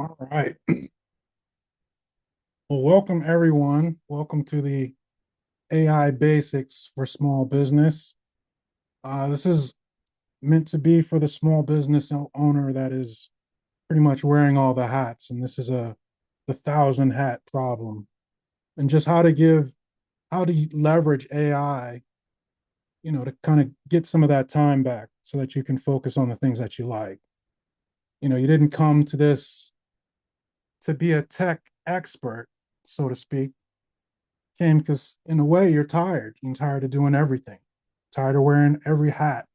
All right. Well, welcome everyone. Welcome to the AI Basics for Small Business. This is meant to be for the small business owner that is pretty much wearing all the hats, and this is the thousand hat problem, and just how to leverage AI, to kind of get some of that time back so that you can focus on the things that you like. You didn't come to this to be a tech expert, so to speak. Came because in a way you're tired. You're tired of doing everything, tired of wearing every hat,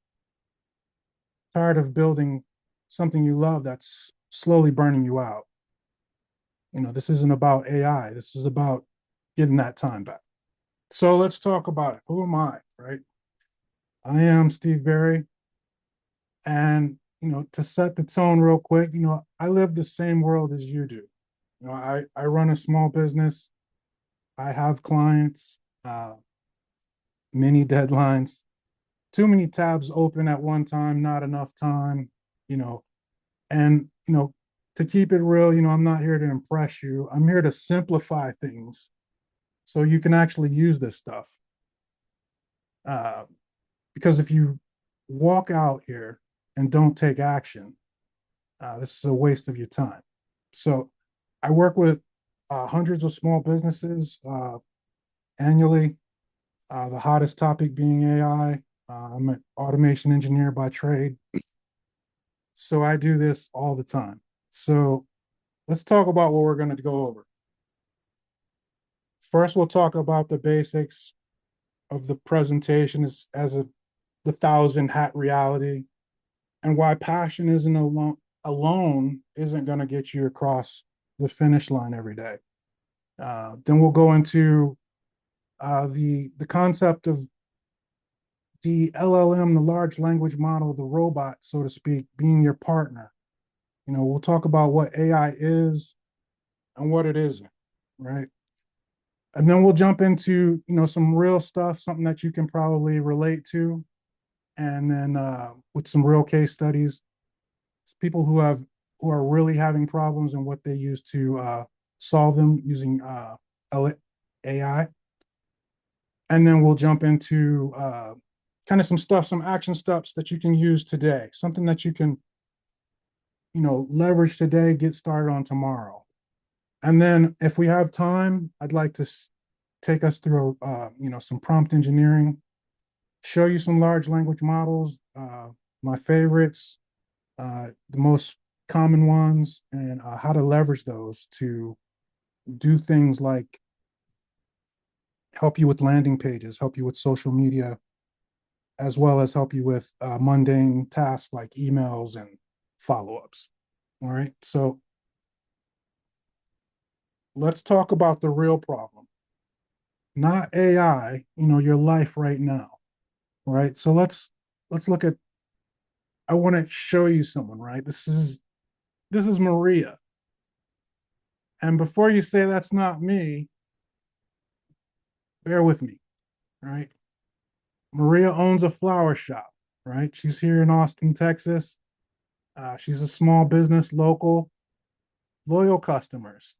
tired of building something you love that's slowly burning you out. This isn't about AI. This is about getting that time back. So let's talk about it. Who am I, right? I am Steve Berry. And, to set the tone real quick, I live the same world as you do. I run a small business. I have clients, many deadlines, too many tabs open at one time, not enough time, you know, and, to keep it real, I'm not here to impress you. I'm here to simplify things so you can actually use this stuff. Uh, because if you walk out here and don't take action, this is a waste of your time. So I work with hundreds of small businesses annually. The hottest topic being AI. I'm an automation engineer by trade. So I do this all the time. So let's talk about what we're going to go over. First, we'll talk about the basics of the presentation as of the thousand hat reality and why passion isn't alone isn't going to get you across the finish line every day. Then we'll go into the concept of the LLM, the large language model, the robot, so to speak, being your partner. We'll talk about what AI is and what it isn't, right? And then we'll jump into, some real stuff, something that you can probably relate to. And then with some real case studies, people who are really having problems and what they use to solve them using AI. And then we'll jump into kind of some stuff, some action steps that you can use today, something that you can, leverage today, get started on tomorrow. And then if we have time, I'd like to take us through, some prompt engineering, show you some large language models, my favorites, the most common ones, and how to leverage those to do things like help you with landing pages, help you with social media, as well as help you with mundane tasks like emails and follow-ups. All right. So let's talk about the real problem, not AI, your life right now. All right. So let's look at I want to show you someone, right? This is Maria. And before you say that's not me, bear with me, right? Maria owns a flower shop, right? She's here in Austin, Texas. She's a small business, local, loyal customers.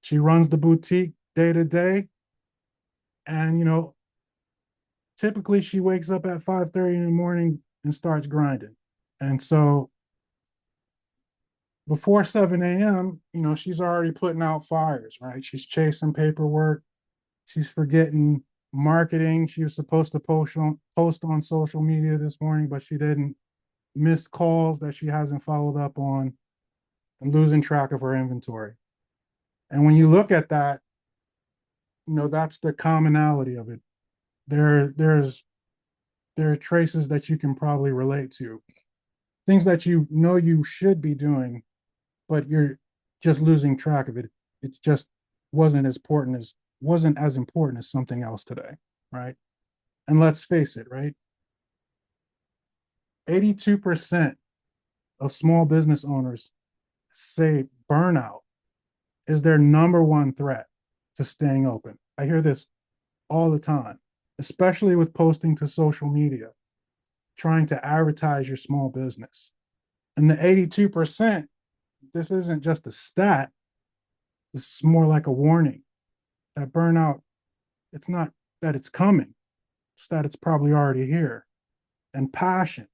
She runs the boutique day to day. And, typically she wakes up at 5:30 in the morning and starts grinding. And so before 7 a.m., she's already putting out fires, right? She's chasing paperwork. She's forgetting marketing. She was supposed to post on social media this morning, but she didn't. Missed calls that she hasn't followed up on, and losing track of her inventory. And when you look at that, that's the commonality of it. There are traces that you can probably relate to, things that you should be doing, but you're just losing track of it. It just wasn't as important as something else today, right? And let's face it, right? 82% of small business owners say burnout is their number one threat to staying open. I hear this all the time, especially with posting to social media, trying to advertise your small business. And the 82%, this isn't just a stat. This is more like a warning that burnout, it's not that it's coming, it's that it's probably already here. And passion,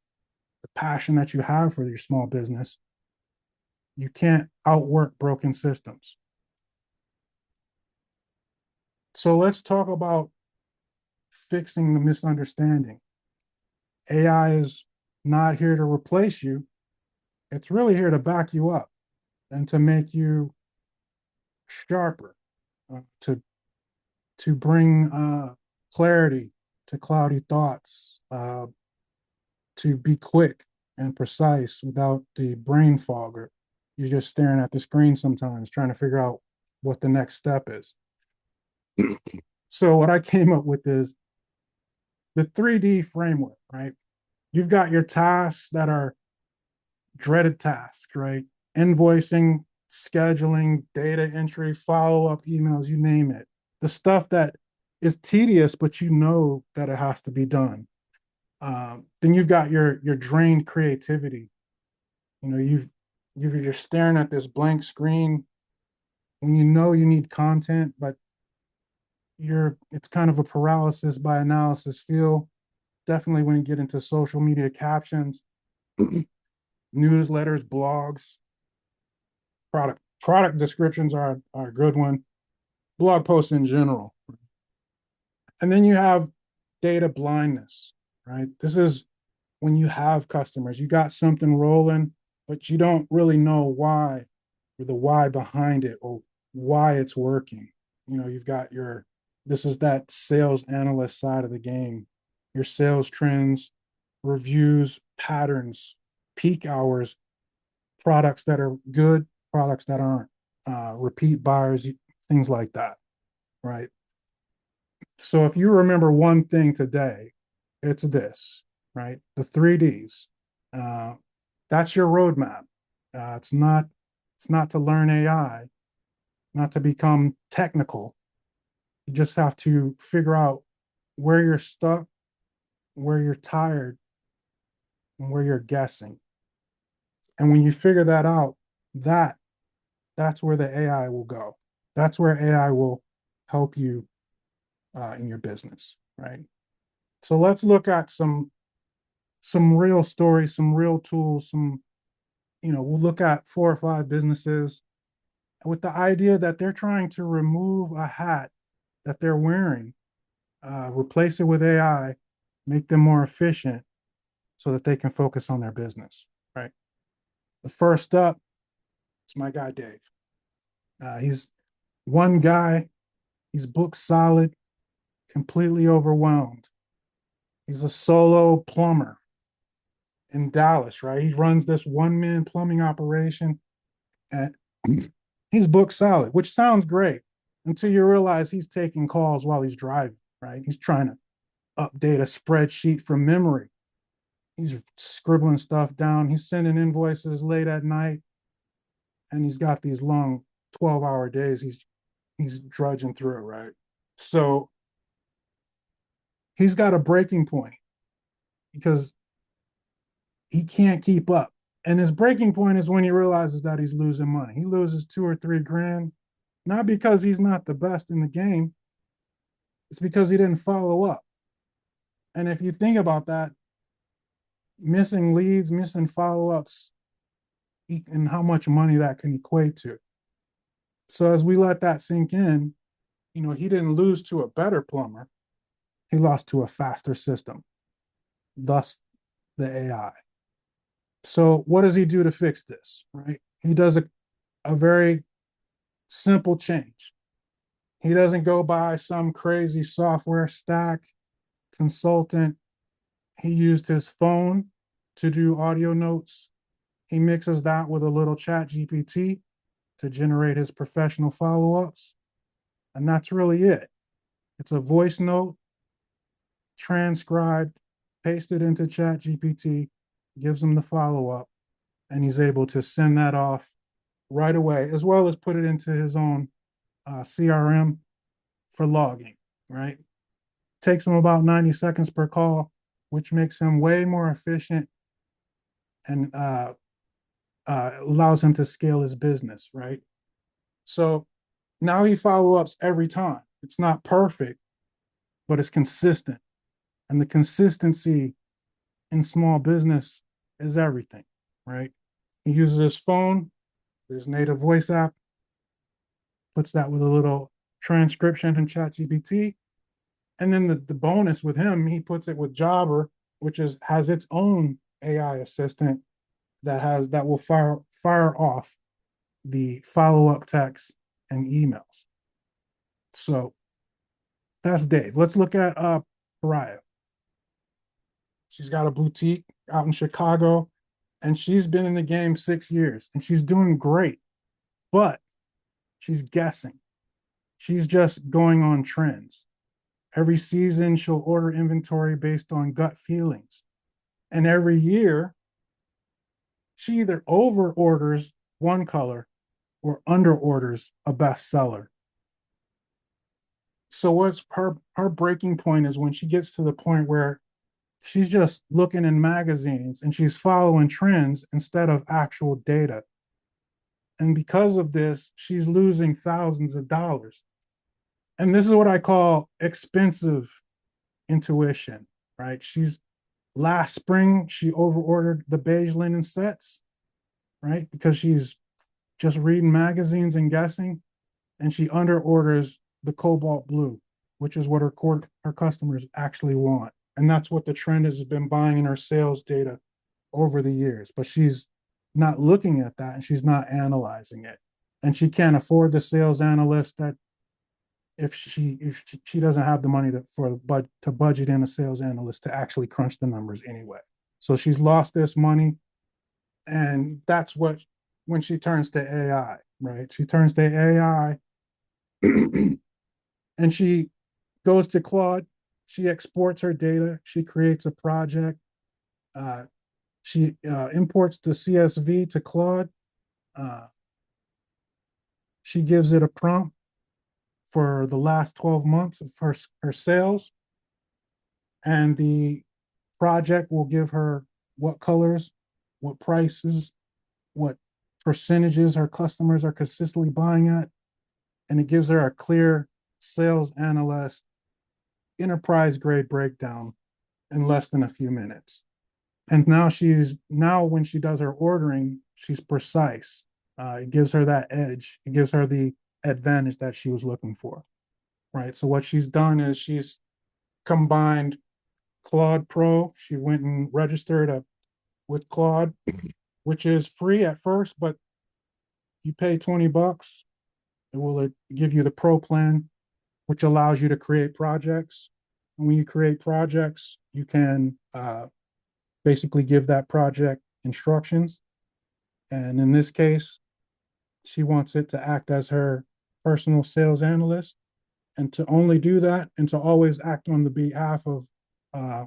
the passion that you have for your small business, you can't outwork broken systems. So let's talk about fixing the misunderstanding. AI is not here to replace you. It's really here to back you up and to make you sharper, to bring clarity to cloudy thoughts, to be quick and precise without the brain fog. Or you're just staring at the screen sometimes, trying to figure out what the next step is. So what I came up with is the 3D framework, right? You've got your tasks that are dreaded tasks, right? Invoicing, scheduling, data entry, follow-up emails, you name it. The stuff that is tedious, but you know that it has to be done. Then you've got your drained creativity. You know, you're staring at this blank screen when you know you need content, but it's kind of a paralysis by analysis feel. Definitely when you get into social media captions, newsletters, blogs, product descriptions are a good one, blog posts in general. And then you have data blindness, right? This is when you have customers, you got something rolling, but you don't really know why, or the why behind it, or why it's working. You know, you've got this is that sales analyst side of the game, your sales trends, reviews, patterns, peak hours, products that are good, products that aren't, repeat buyers, things like that, right? So if you remember one thing today, it's this, right? The 3Ds. Uh, that's your roadmap. It's not to learn AI, not to become technical. You just have to figure out where you're stuck, where you're tired, and where you're guessing. And when you figure that out, that that's where the AI will go. That's where AI will help you in your business, right? So let's look at some real stories, some real tools, we'll look at 4 or 5 businesses with the idea that they're trying to remove a hat that they're wearing, replace it with AI, make them more efficient so that they can focus on their business, right? The first up is my guy, Dave. He's one guy, he's booked solid, completely overwhelmed. He's a solo plumber in Dallas, right? He runs this one-man plumbing operation and he's booked solid, which sounds great until you realize he's taking calls while he's driving, right? He's trying to update a spreadsheet from memory. He's scribbling stuff down. He's sending invoices late at night, and he's got these long 12-hour days he's drudging through, right? So he's got a breaking point because he can't keep up. And his breaking point is when he realizes that he's losing money. He loses 2 or 3 grand, not because he's not the best in the game, it's because he didn't follow up. And if you think about that, missing leads, missing follow-ups, and how much money that can equate to. So as we let that sink in, he didn't lose to a better plumber. He lost to a faster system, thus the AI. So what does he do to fix this, right? He does a very simple change. He doesn't go buy some crazy software stack consultant. He used his phone to do audio notes. He mixes that with a little chat GPT to generate his professional follow-ups. And that's really it. It's a voice note, transcribed, pasted into chat GPT, gives him the follow-up, and he's able to send that off right away, as well as put it into his own CRM for logging, right? Takes him about 90 seconds per call, which makes him way more efficient and allows him to scale his business, right? So now he follow ups every time. It's not perfect, but it's consistent. And the consistency in small business is everything, right? He uses his phone, his native voice app, puts that with a little transcription in ChatGPT. And then the bonus with him, he puts it with Jobber, which has its own AI assistant that will fire off the follow-up texts and emails. So that's Dave. Let's look at Pariah. She's got a boutique out in Chicago, and she's been in the game 6 years, and she's doing great, but she's guessing. She's just going on trends. Every season, she'll order inventory based on gut feelings. And every year, she either over orders one color or under orders a bestseller. So what's her breaking point is when she gets to the point where she's just looking in magazines and she's following trends instead of actual data. And because of this, she's losing thousands of dollars. And this is what I call expensive intuition, right? Last spring, she overordered the beige linen sets, right? Because she's just reading magazines and guessing, and she underorders the cobalt blue, which is what her customers actually want. And that's what the trend has been buying in her sales data over the years. But she's not looking at that and she's not analyzing it. And she can't afford the sales analyst that if she doesn't have the money to budget in a sales analyst to actually crunch the numbers anyway. So she's lost this money. And that's what when she turns to AI, right? She turns to AI and she goes to Claude. She exports her data. She creates a project. She imports the CSV to Claude. Uh, she gives it a prompt for the last 12 months of her sales. And the project will give her what colors, what prices, what percentages her customers are consistently buying at. And it gives her a clear sales analyst enterprise grade breakdown in less than a few minutes. And now when she does her ordering, she's precise. It gives her that edge. It gives her the advantage that she was looking for, right? So what she's done is she's combined Claude Pro. She went and registered with Claude, which is free at first, but you pay $20. It will give you the Pro plan, which allows you to create projects. And when you create projects, you can basically give that project instructions. And in this case, she wants it to act as her personal sales analyst and to only do that and to always act on the behalf of uh,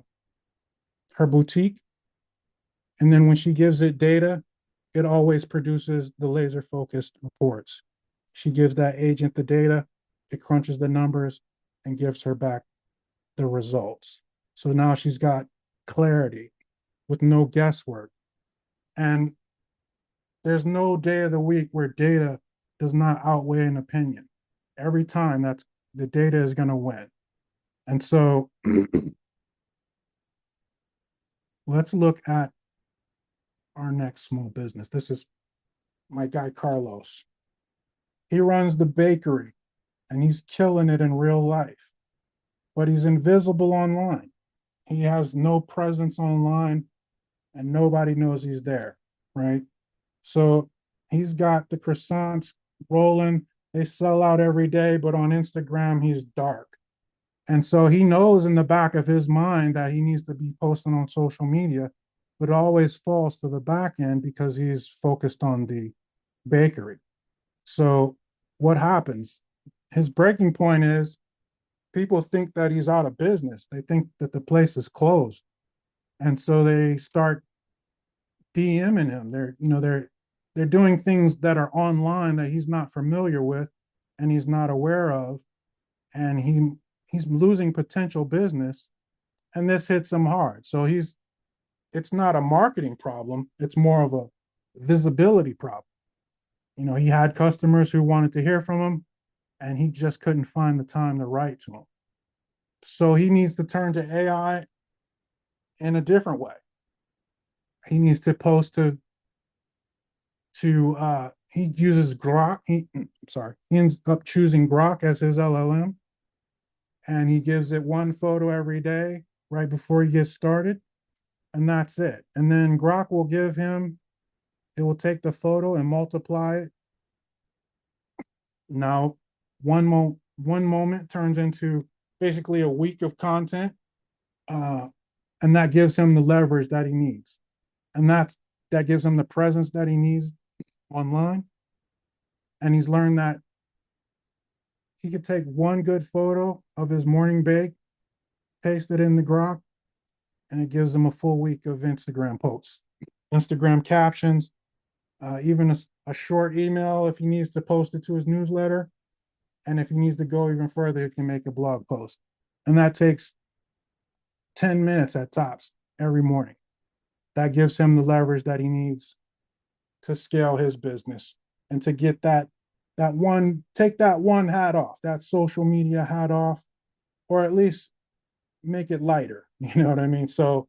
her boutique. And then when she gives it data, it always produces the laser focused reports. She gives that agent the data, it crunches the numbers and gives her back the results. So now she's got clarity with no guesswork. And there's no day of the week where data does not outweigh an opinion. Every time the data is going to win. And so let's look at our next small business. This is my guy, Carlos. He runs the bakery and he's killing it in real life, but he's invisible online. He has no presence online and nobody knows he's there, right? So he's got the croissants rolling. They sell out every day, but on Instagram, he's dark. And so he knows in the back of his mind that he needs to be posting on social media, but it always falls to the back end because he's focused on the bakery. So what happens? His breaking point is people think that he's out of business. They think that the place is closed. And so they start DMing him. They're doing things that are online that he's not familiar with and he's not aware of. And he's losing potential business. And this hits him hard. So it's not a marketing problem. It's more of visibility problem. He had customers who wanted to hear from him, and he just couldn't find the time to write to them. So he needs to turn to AI in a different way. He needs to post to he uses Grok. He ends up choosing Grok as his LLM, and he gives it one photo every day right before he gets started, and that's it. And then Grok will give him, it will take the photo and multiply it. Now, one moment turns into basically a week of content, uh, and that gives him the leverage that he needs, and that gives him the presence that he needs online. And he's learned that he could take one good photo of his morning bake, paste it in the Grok, and it gives him a full week of Instagram posts, Instagram captions, even a short email if he needs to post it to his newsletter. And if he needs to go even further, he can make a blog post. And that takes 10 minutes at tops every morning. That gives him the leverage that he needs to scale his business and to get take that one hat off, that social media hat off, or at least make it lighter. You know what I mean? So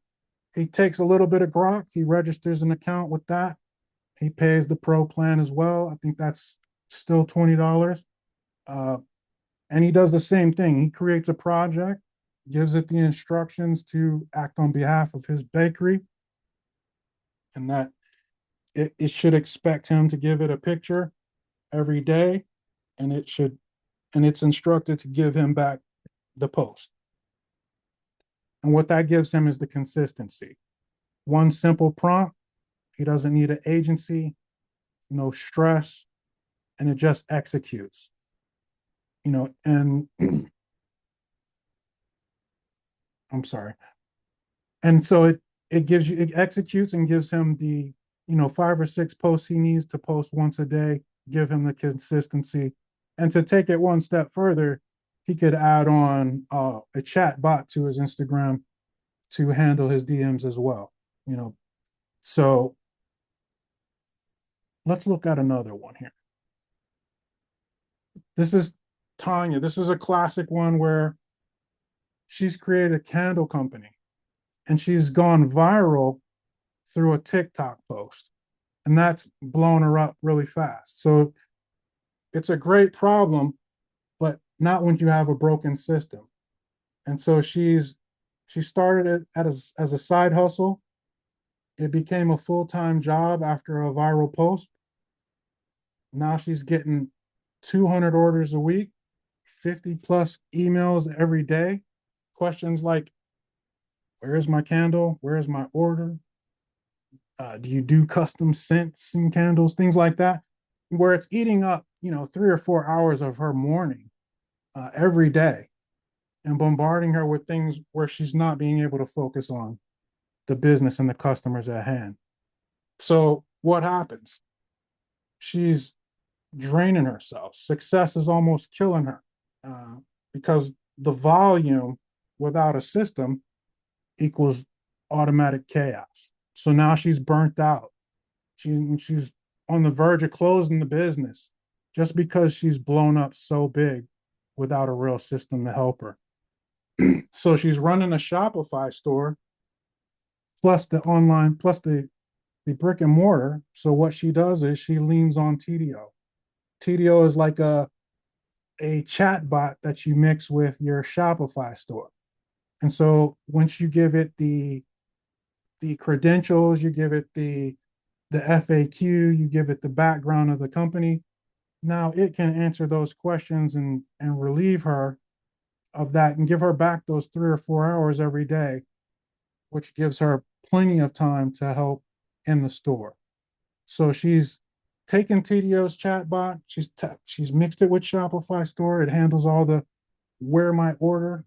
he takes a little bit of Grok, he registers an account with that. He pays the pro plan as well. I think that's still $20. Uh, and he does the same thing. He creates a project, gives it the instructions to act on behalf of his bakery, and that it should expect him to give it a picture every day, and it's instructed to give him back the post. And what that gives him is the consistency. One simple prompt, he doesn't need an agency, no stress, and it just executes. And I'm sorry. And so it executes and gives him the, 5 or 6 posts he needs to post once a day, give him the consistency. And to take it one step further, he could add on a chat bot to his Instagram to handle his DMs as well. So let's look at another one here. This is Tanya. This is a classic one where she's created a candle company and she's gone viral through a TikTok post, and that's blown her up really fast. So it's a great problem, but not when you have a broken system. And so she started it as a side hustle. It became a full-time job after a viral post. Now she's getting 200 orders a week, 50 plus emails every day. Questions like, where is my candle? Where is my order? Do you do custom scents and candles? Things like that, where it's eating up, 3 or 4 hours of her morning every day and bombarding her with things where she's not being able to focus on the business and the customers at hand. So what happens? She's draining herself. Success is almost killing her because the volume without a system equals automatic chaos. So now she's burnt out. She's on the verge of closing the business just because she's blown up so big without a real system to help her. So she's running a Shopify store plus the brick and mortar. So what she does is she leans on TDO. TDO is like a chat bot that you mix with your Shopify store. And so once you give it the credentials, you give it the FAQ, you give it the background of the company, now it can answer those questions and relieve her of that and give her back those 3 or 4 hours every day, which gives her plenty of time to help in the store. So she's taken TDO's chatbot, she's mixed it with Shopify store. It handles all the where my order,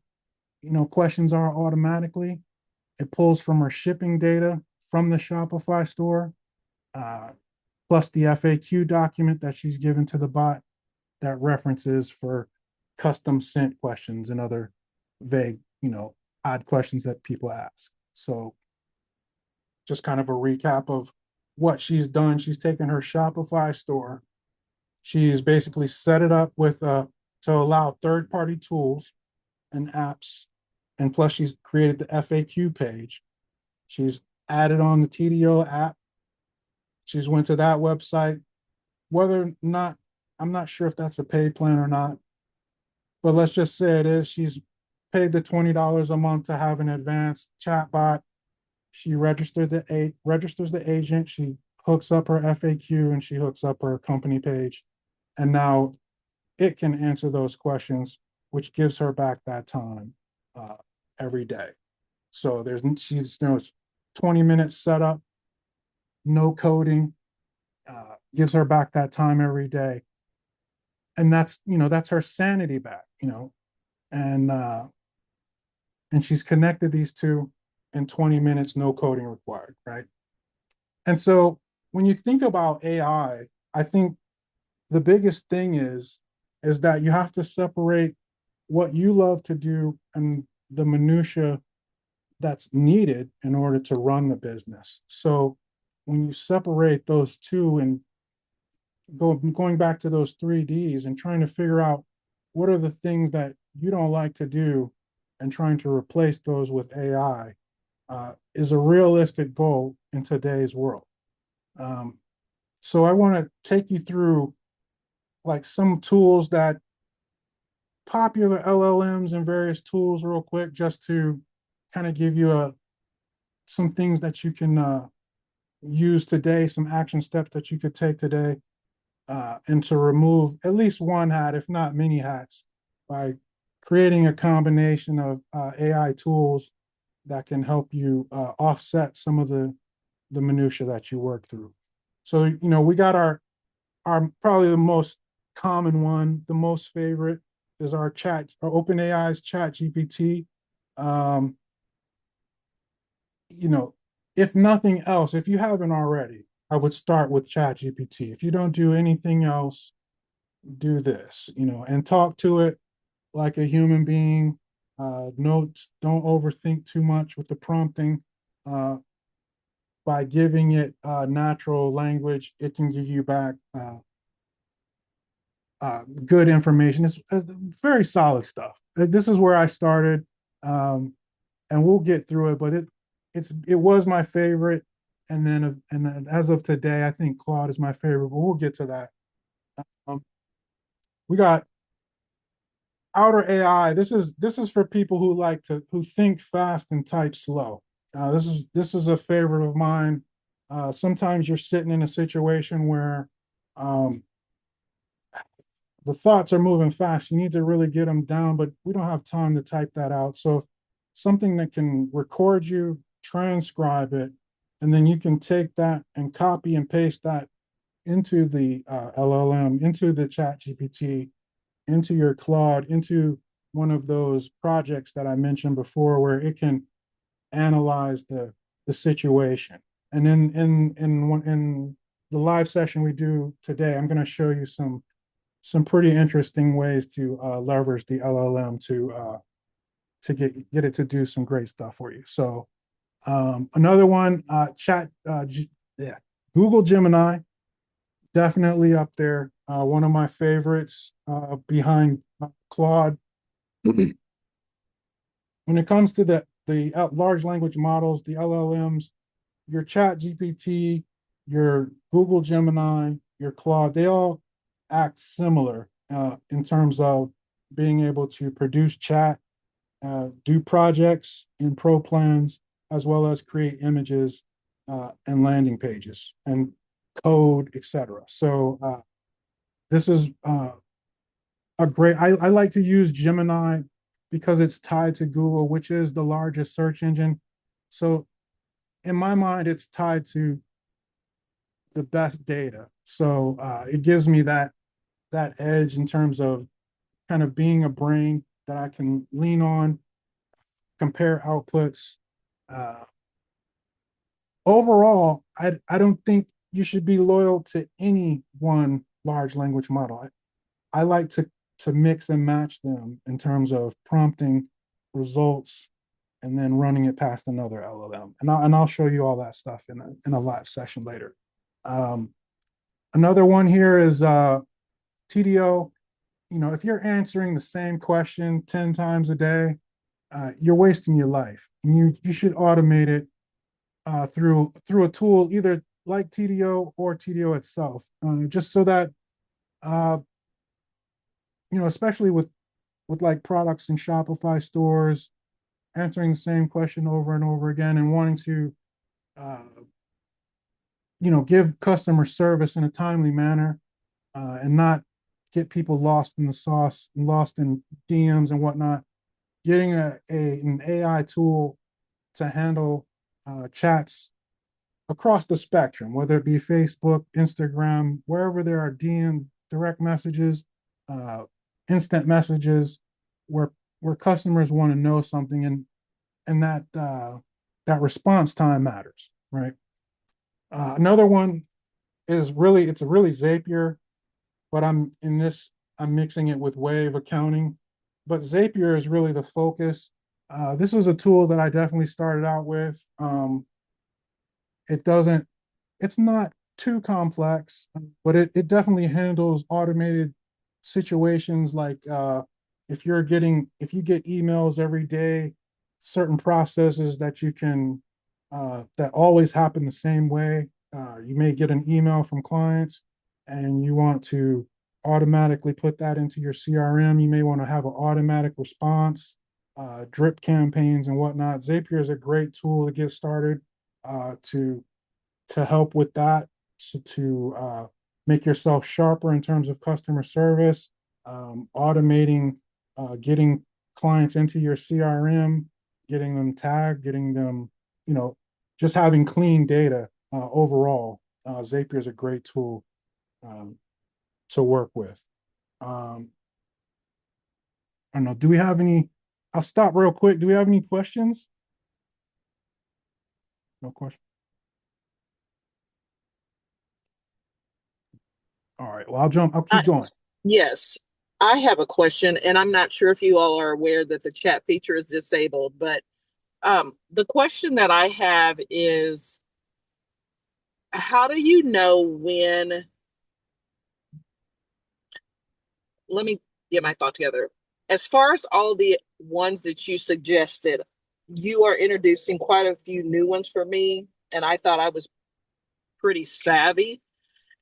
questions are automatically. It pulls from her shipping data from the Shopify store, plus the FAQ document that she's given to the bot that references for custom sent questions and other vague, odd questions that people ask. So just kind of a recap of what she's done, she's taken her Shopify store. She's basically set it up with to allow third-party tools and apps, and plus she's created the FAQ page. She's added on the TDO app. She's went to that website. Whether or not, I'm not sure if that's a paid plan or not, but let's just say it is. She's paid the $20 a month to have an advanced chatbot. She registers the agent. She hooks up her FAQ and she hooks up her company page, and now it can answer those questions, which gives her back that time uh, every day. So she's 20 minutes setup, no coding, gives her back that time every day, and that's her sanity back, and she's connected these two in 20 minutes, no coding required, right? And so when you think about I think the biggest thing is that you have to separate what you love to do and the minutia that's needed in order to run the business. So when you separate those two and going back to those 3Ds and trying to figure out what are the things that you don't like to do and trying to replace those with AI is a realistic goal in today's world. So I want to take you through like some tools that popular LLMs and various tools real quick, just to kind of give you some things that you can use today, some action steps that you could take today, and to remove at least one hat, if not many hats, by creating a combination of AI tools that can help you offset some of the minutia that you work through. So, we got our probably the most common one, the most favorite is our OpenAI's Chat GPT. If nothing else, if you haven't already, I would start with Chat GPT. If you don't do anything else, do this, and talk to it like a human being. Notes, don't overthink too much with the prompting. By giving it natural language, it can give you back good information. It's very solid stuff. This is where I started, and we'll get through it. But it was my favorite, and then as of today, I think Claude is my favorite. But we'll get to that. Um, we got Outer AI. This is for people who think fast and type slow. This is a favorite of mine. Sometimes you're sitting in a situation where um, the thoughts are moving fast. You need to really get them down, but we don't have time to type that out. So something that can record you, transcribe it, and then you can take that and copy and paste that into the LLM, into the Chat GPT, into your Claude, into one of those projects that I mentioned before, where it can analyze the situation. And in the live session we do today, I'm going to show you some pretty interesting ways to leverage the LLM to get it to do some great stuff for you. So another one, Google Gemini, definitely up there. One of my favorites behind Claude. When it comes to the large language models, the LLMs, your Chat GPT, your Google Gemini, your Claude, they all act similar in terms of being able to produce chat, do projects in pro plans, as well as create images and landing pages and code, etc. So this is a great. I like to use Gemini because it's tied to Google, which is the largest search engine. So in my mind, it's tied to the best data. So it gives me that edge in terms of kind of being a brain that I can lean on, compare outputs. Uh, Overall, I don't think you should be loyal to any one large language model. I like to mix and match them in terms of prompting results and then running it past another LLM. And I'll show you all that stuff in a live session later. Um, Another one here is TDO. If you're answering the same question 10 times a day, you're wasting your life. And you should automate it through a tool either like TDO or TDO itself, just so that uh, especially with like products in Shopify stores, answering the same question over and over again and wanting to uh, give customer service in a timely manner, and not get people lost in the sauce, lost in DMs and whatnot. Getting an AI tool to handle chats across the spectrum, whether it be Facebook, Instagram, wherever there are DM direct messages, uh, instant messages, where customers want to know something, and that response time matters, right? Another one is really it's a really Zapier, but I'm mixing it with Wave accounting, but Zapier is really the focus. This was a tool that I definitely started out with. It doesn't it's not too complex, but it definitely handles automated situations like if you get emails every day, certain processes that you can that always happen the same way. You may get an email from clients and you want to automatically put that into your CRM. You may want to have an automatic response, drip campaigns and whatnot. Zapier is a great tool to get started, to help with that, so to make yourself sharper in terms of customer service, automating, getting clients into your CRM, getting them tagged, getting them, you know, just having clean data overall. Zapier is a great tool um, to work with. Um, I don't know. Do we have any? I'll stop real quick. Do we have any questions? No question. All right. Well, I'll I, keep going. yes, I have a question, and I'm not sure if you all are aware that the chat feature is disabled, but the question that I have is how do you know when? Let me get my thought together. As far as all the ones that you suggested, you are introducing quite a few new ones for me, and I thought I was pretty savvy.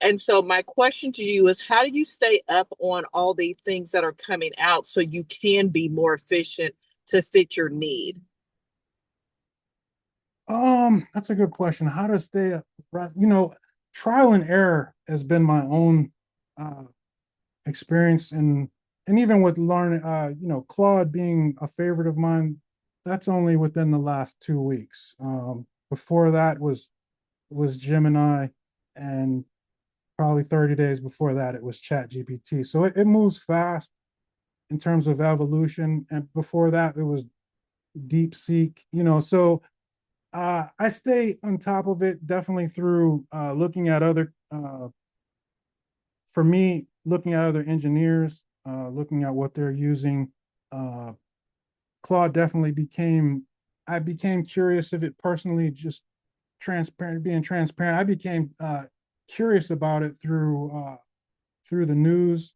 And so my question to you is how do you stay up on all the things that are coming out so you can be more efficient to fit your need? That's a good question. How to stay abreast? Trial and error has been my own uh experience, and even with learning, Claude being a favorite of mine, that's only within the last 2 weeks. Before that was Gemini, and probably 30 days before that it was Chat GPT. So it moves fast in terms of evolution. And before that it was Deep Seek, so I stay on top of it definitely through looking at other, for me, looking at other engineers, looking at what they're using. Uh, Claude definitely I became curious of it personally, just being transparent. I became curious about it through the news,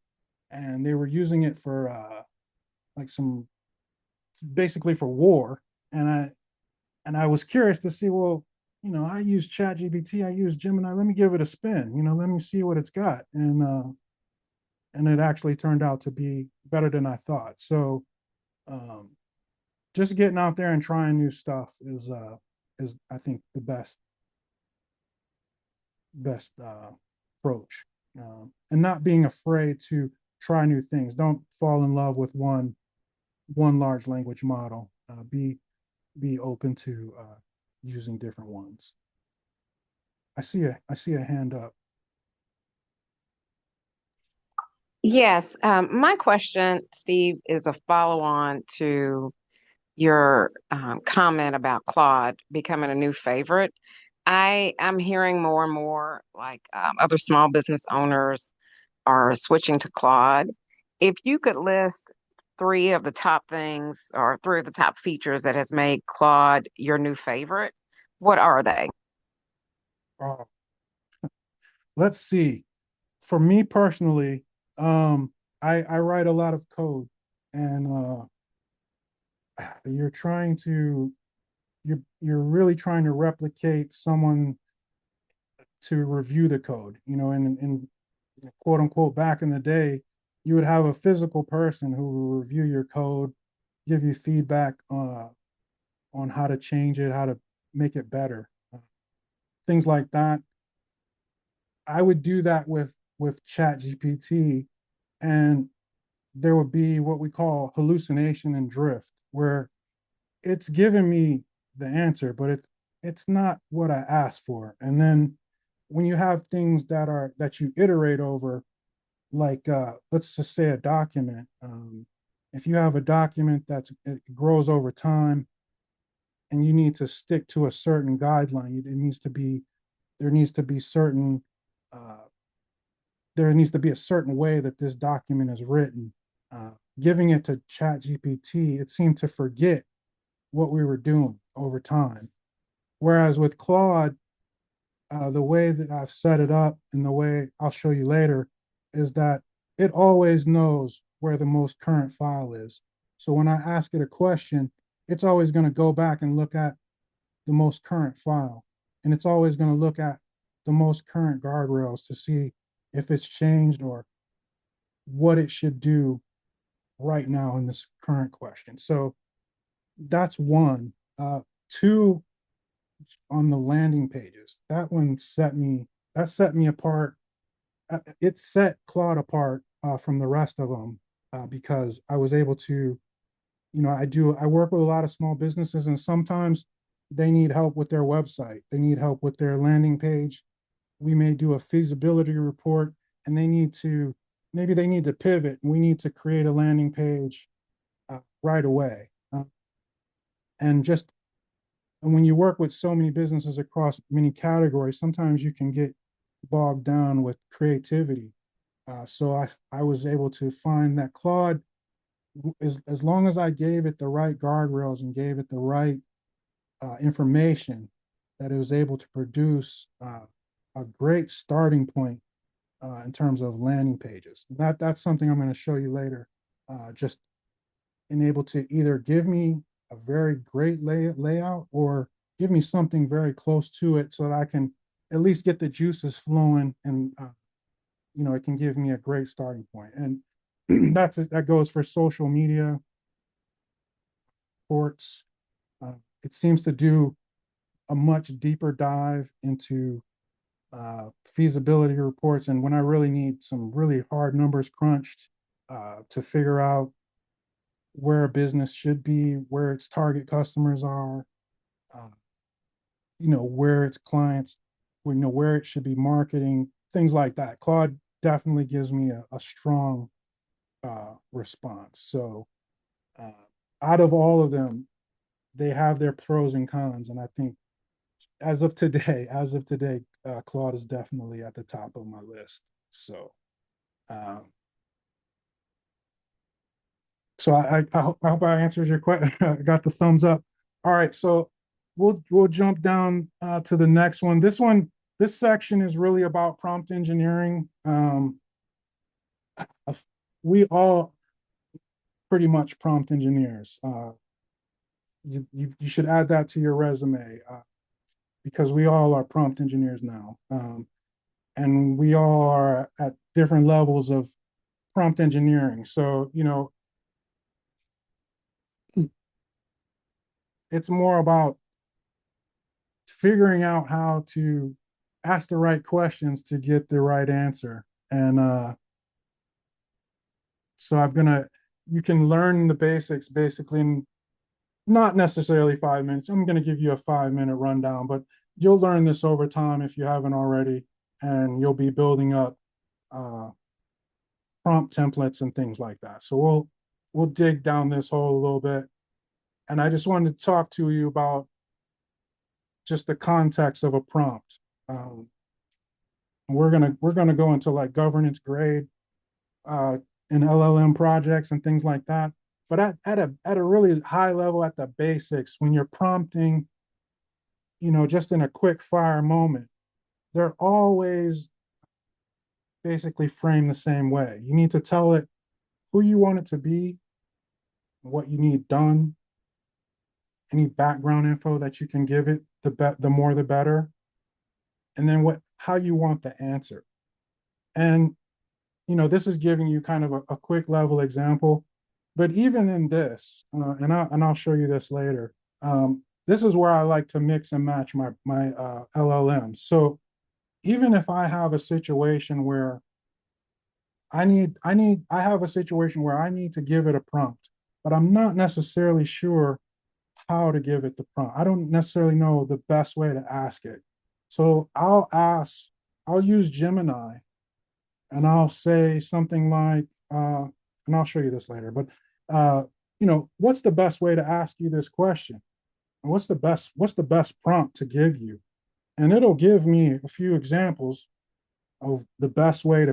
and they were using it for like some basically for war, and I was curious to see, well, I use Chat GPT, I use Gemini, let me give it a spin, let me see what it's got. And it actually turned out to be better than I thought. So um, just getting out there and trying new stuff is I think the best approach, and not being afraid to try new things. Don't fall in love with one large language model. Be open to using different ones. I see a hand up. Yes, my question, Steve, is a follow-on to your comment about Claude becoming a new favorite. I'm hearing more and more like other small business owners are switching to Claude. If you could list three of the top things or three of the top features that has made Claude your new favorite, what are they? Uh, let's see. For me personally, I write a lot of code, and you're trying to you're really trying to replicate someone to review the code. You know, and quote unquote back in the day, you would have a physical person who will review your code, give you feedback on how to change it, how to make it better, things like that. I would do that with Chat GPT, and there would be what we call hallucination and drift, where it's giving me the answer, but it's not what I asked for. And then when you have things that you iterate over, like let's just say a document, if you have a document it grows over time and you need to stick to a certain guideline, it needs to be there needs to be certain uh, there needs to be a certain way that this document is written. Giving it to Chat GPT, it seemed to forget what we were doing over time. Whereas with Claude, the way that I've set it up and the way I'll show you later is that it always knows where the most current file is. So when I ask it a question, it's always going to go back and look at the most current file. And it's always going to look at the most current guardrails to see if it's changed or what it should do right now in this current question. So that's one. Two, on the landing pages, that set me apart. It set Claude apart from the rest of them because I was able to, I work with a lot of small businesses, and sometimes they need help with their website, they need help with their landing page. We may do a feasibility report, and maybe they need to pivot, and we need to create a landing page right away. And just and when you work with so many businesses across many categories, sometimes you can get bogged down with creativity. So I was able to find that Claude, as long as I gave it the right guardrails and gave it the right information, that it was able to produce a great starting point in terms of landing pages. That's something I'm going to show you later. Just able to either give me a very great layout or give me something very close to it so that I can at least get the juices flowing, and it can give me a great starting point. And that goes for social media reports. It seems to do a much deeper dive into feasibility reports, and when I really need some really hard numbers crunched to figure out where a business should be, where its target customers are, uh, where its clients, where it should be marketing, things like that. Claude definitely gives me a strong response. So uh, out of all of them, they have their pros and cons, and I think as of today, Claude is definitely at the top of my list. So. Um, so I hope I answered your question. I got the thumbs up. All right, so we'll jump down to the next one. This section is really about prompt engineering. We all pretty much prompt engineers. You should add that to your resume because we all are prompt engineers now, and we all are at different levels of prompt engineering. So it's more about figuring out how to ask the right questions to get the right answer. And so you can learn the basics basically in not necessarily 5 minutes. I'm going to give you a 5 minute rundown, but you'll learn this over time if you haven't already, and you'll be building up uh, prompt templates and things like that. So we'll dig down this hole a little bit. And I just wanted to talk to you about just the context of a prompt. Um, we're gonna go into like governance grade in LLM projects and things like that. But at a really high level, at the basics, when you're prompting, just in a quick fire moment, there are always basically framed the same way. You need to tell it who you want it to be, what you need done, any background info that you can give it, the more the better, and then how you want the answer. And this is giving you kind of a quick level example, but even in this, and I'll show you this later. This is where I like to mix and match my LLMs. So even if I have a situation where I have a situation where I need to give it a prompt, but I'm not necessarily sure how to give it the prompt. I don't necessarily know the best way to ask it. So I'll use Gemini, and I'll say something like, and I'll show you this later, but what's the best way to ask you this question? And what's the best prompt to give you? And it'll give me a few examples of the best way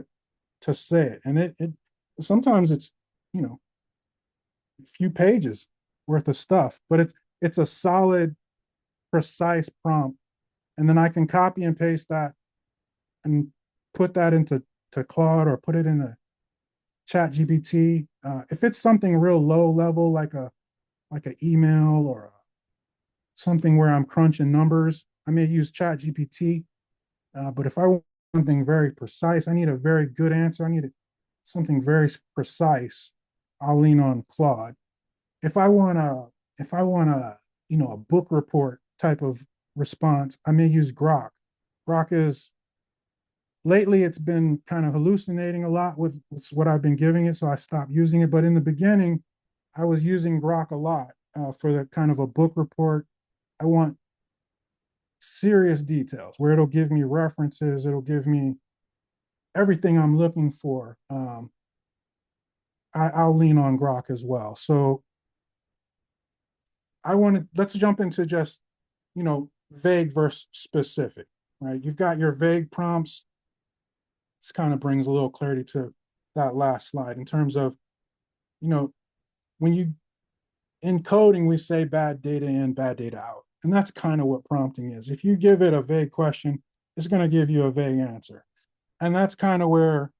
to say it. And it sometimes it's, a few pages worth of stuff, but it's a solid, precise prompt. And then I can copy and paste that and put that into Claude or put it in a chat GPT. If it's something real low level, like an email or something where I'm crunching numbers, I may use chat GPT. But if I want something very precise, I need a very good answer, I need something very precise, I'll lean on Claude. If I want a book report type of response, I may use Grok. Grok is lately, it's been kind of hallucinating a lot with what I've been giving it, so I stopped using it. But in the beginning, I was using Grok a lot for the kind of a book report. I want serious details where it'll give me references, it'll give me everything I'm looking for. I'll lean on Grok as well. So let's jump into just, vague versus specific, right? You've got your vague prompts. This kind of brings a little clarity to that last slide in terms of, when you in coding, we say bad data in, bad data out. And that's kind of what prompting is. If you give it a vague question, it's going to give you a vague answer. And that's kind of where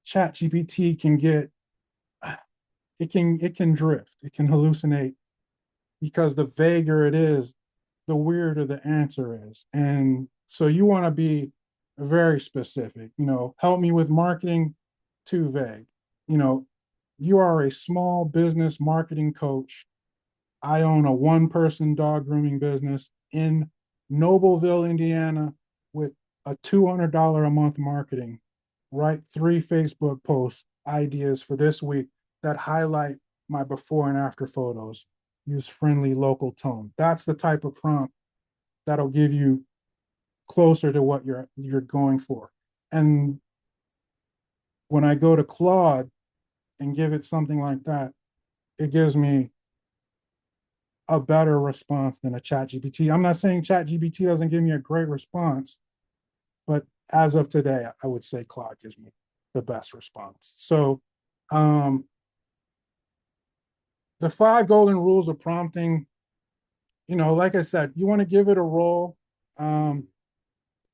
ChatGPT can get, it can drift, it can hallucinate, because the vaguer it is, the weirder the answer is. And so you want to be very specific, help me with marketing, too vague. You are a small business marketing coach. I own a one-person dog grooming business in Nobleville, Indiana, with a $200 a month marketing. Write 3 Facebook posts, ideas for this week that highlight my before and after photos. Use friendly local tone. That's the type of prompt that'll give you closer to what you're going for. And when I go to Claude and give it something like that, it gives me a better response than a chat GPT. I'm not saying chat GPT doesn't give me a great response, but as of today, I would say Claude gives me the best response. So the 5 golden rules of prompting, like I said, you want to give it a role. And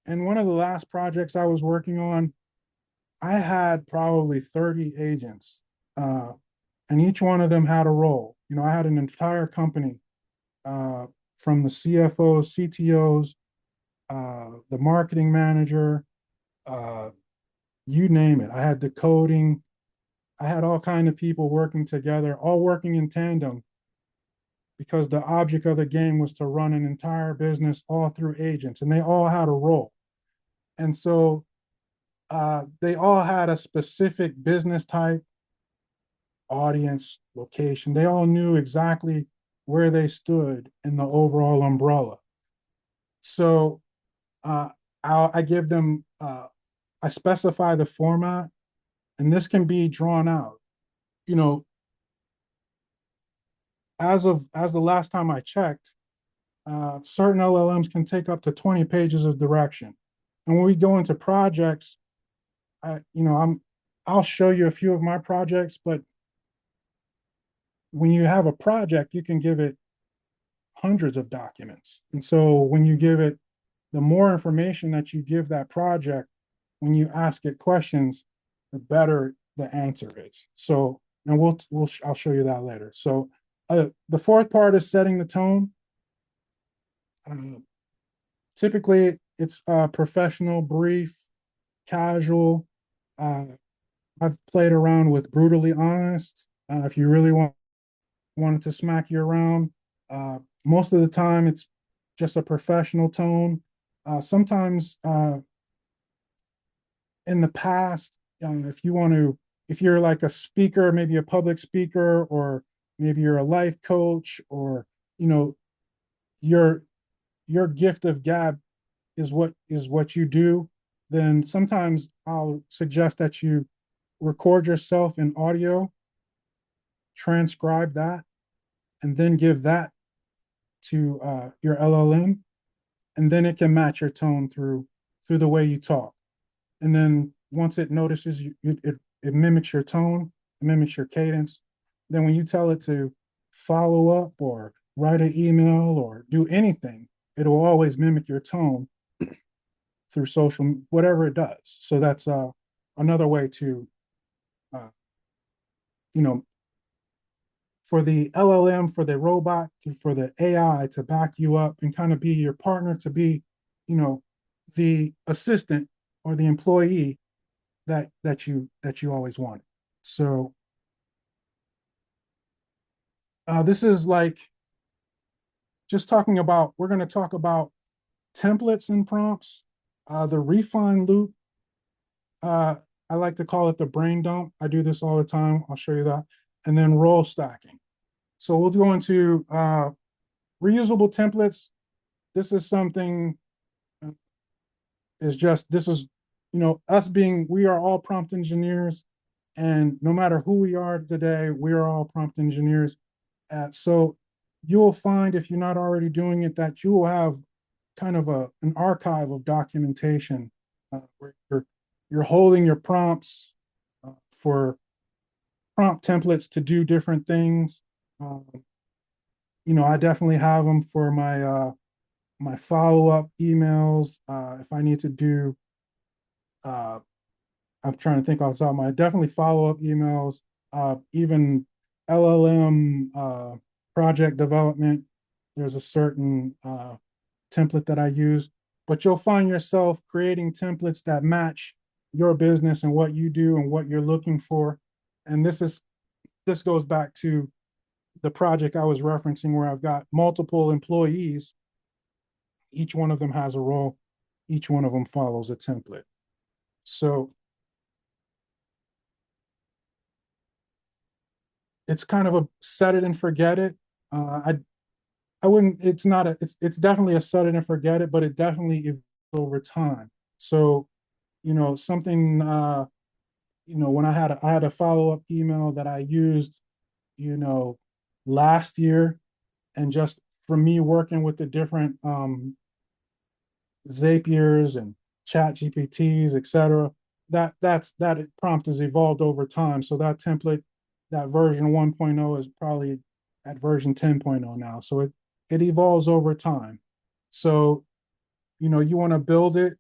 one of the last projects I was working on, I had probably 30 agents, and each one of them had a role. I had an entire company, from the CFOs, CTOs, the marketing manager, you name it. I had the coding. I had all kinds of people working together, all working in tandem, because the object of the game was to run an entire business all through agents, and they all had a role. And so they all had a specific business type, audience, location. They all knew exactly where they stood in the overall umbrella. So I give them, I specify the format, and this can be drawn out. As the last time I checked, certain LLMs can take up to 20 pages of direction. And when we go into projects, I'll show you a few of my projects, but when you have a project, you can give it hundreds of documents. And so when you give it, the more information that you give that project, when you ask it questions, the better the answer is. So, and I'll show you that later. So, the fourth part is setting the tone. Typically, it's professional, brief, casual. Uh, I've played around with brutally honest. If you really wanted to smack you around, most of the time it's just a professional tone. Sometimes in the past, if you're like a speaker, maybe a public speaker, or maybe you're a life coach, or you know, your your gift of gab is what you do, then sometimes I'll suggest that you record yourself in audio, transcribe that, and then give that to your LLM, and then it can match your tone through the way you talk. And then once it notices it mimics your tone, it mimics your cadence. Then when you tell it to follow up or write an email or do anything, it will always mimic your tone through social, whatever it does. So that's another way to, uh, you know, for the LLM, for the robot, for the AI to back you up and kind of be your partner, to be, you know, the assistant or the employee that you always wanted. So this is like just talking about. We're going to talk about templates and prompts. The refine loop. I like to call it the brain dump. I do this all the time. I'll show you that. And then role stacking. So we'll go into reusable templates. This is something this is, us being, we are all prompt engineers, and no matter who we are today, we are all prompt engineers. So you'll find, if you're not already doing it, that you will have kind of an archive of documentation where you're holding your prompts for prompt templates to do different things. Um, I definitely have them for my follow-up emails. If I need to do, I'm trying to think off the top of my, definitely follow-up emails, even LLM project development. There's a certain template that I use, but you'll find yourself creating templates that match your business and what you do and what you're looking for. And this goes back to the project I was referencing, where I've got multiple employees. Each one of them has a role. Each one of them follows a template. So it's kind of a set it and forget it. I wouldn't, it's definitely a set it and forget it, but it definitely evolves over time. So, something, when I had a follow-up email that I used, you know, last year, and just from me working with the different Zapiers and Chat GPTs, etc., that prompt has evolved over time. So that template, that version 1.0 is probably at version 10.0 now. So it evolves over time. So, you want to build it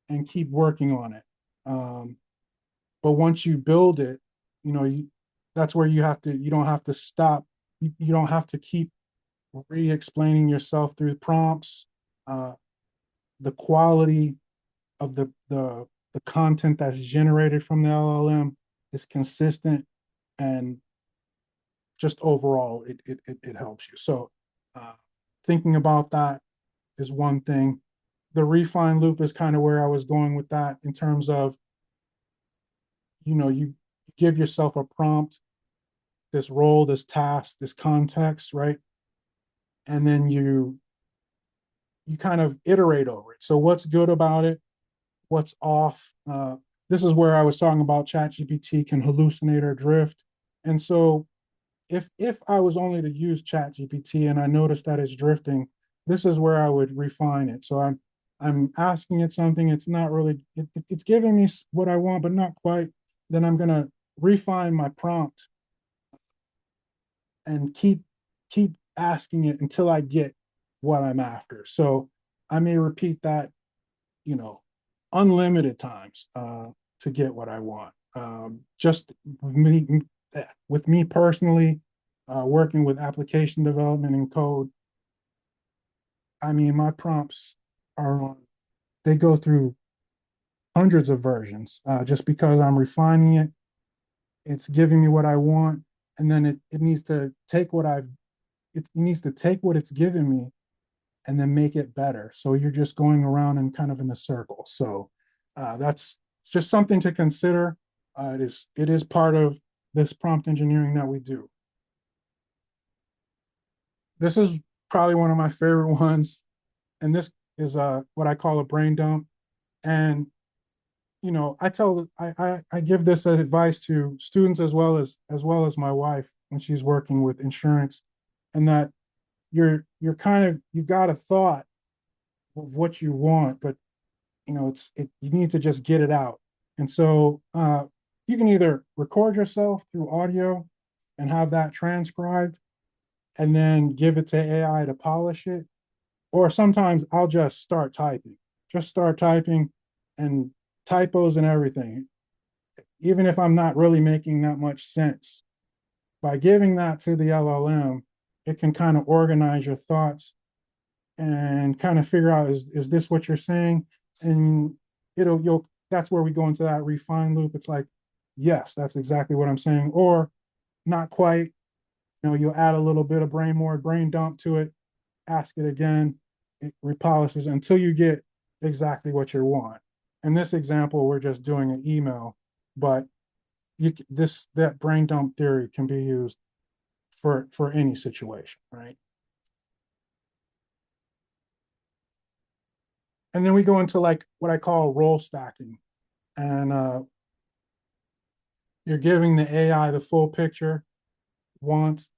and keep working on it. But once you build it, that's where you don't have to stop. You don't have to keep re-explaining yourself through prompts. The quality of the content that's generated from the LLM is consistent, and just overall it helps you. So thinking about that is one thing. The refine loop is kind of where I was going with that, in terms of, you give yourself a prompt, this role, this task, this context, right? And then you kind of iterate over it. So what's good about it? What's off? This is where I was talking about ChatGPT can hallucinate or drift. And so if I was only to use ChatGPT and I noticed that it's drifting, this is where I would refine it. So I'm asking it something, it's not really, it's giving me what I want, but not quite. Then I'm gonna refine my prompt and keep asking it until I get what I'm after. So I may repeat that, you know, unlimited times to get what I want. Just me, with me personally, working with application development and code, I mean, my prompts are on, they go through hundreds of versions just because I'm refining it. It's giving me what I want. And then it needs to take it needs to take what it's given me and then make it better. So you're just going around and kind of in a circle. So that's just something to consider. It is part of this prompt engineering that we do. This is probably one of my favorite ones, and this is what I call a brain dump. And I give this advice to students as well as my wife when she's working with insurance, and that you're kind of you got a thought of what you want, but you need to just get it out. And so you can either record yourself through audio and have that transcribed and then give it to AI to polish it. Or sometimes I'll just start typing and typos and everything, even if I'm not really making that much sense. By giving that to the LLM, it can kind of organize your thoughts and kind of figure out, is this what you're saying? And you'll that's where we go into that refine loop. It's like, yes, that's exactly what I'm saying, or not quite. You'll add a little bit of more brain dump to it, ask it again, it repolishes until you get exactly what you want. In this example, we're just doing an email, but that brain dump theory can be used for any situation, right? And then we go into like what I call role stacking, and you're giving the AI the full picture. Once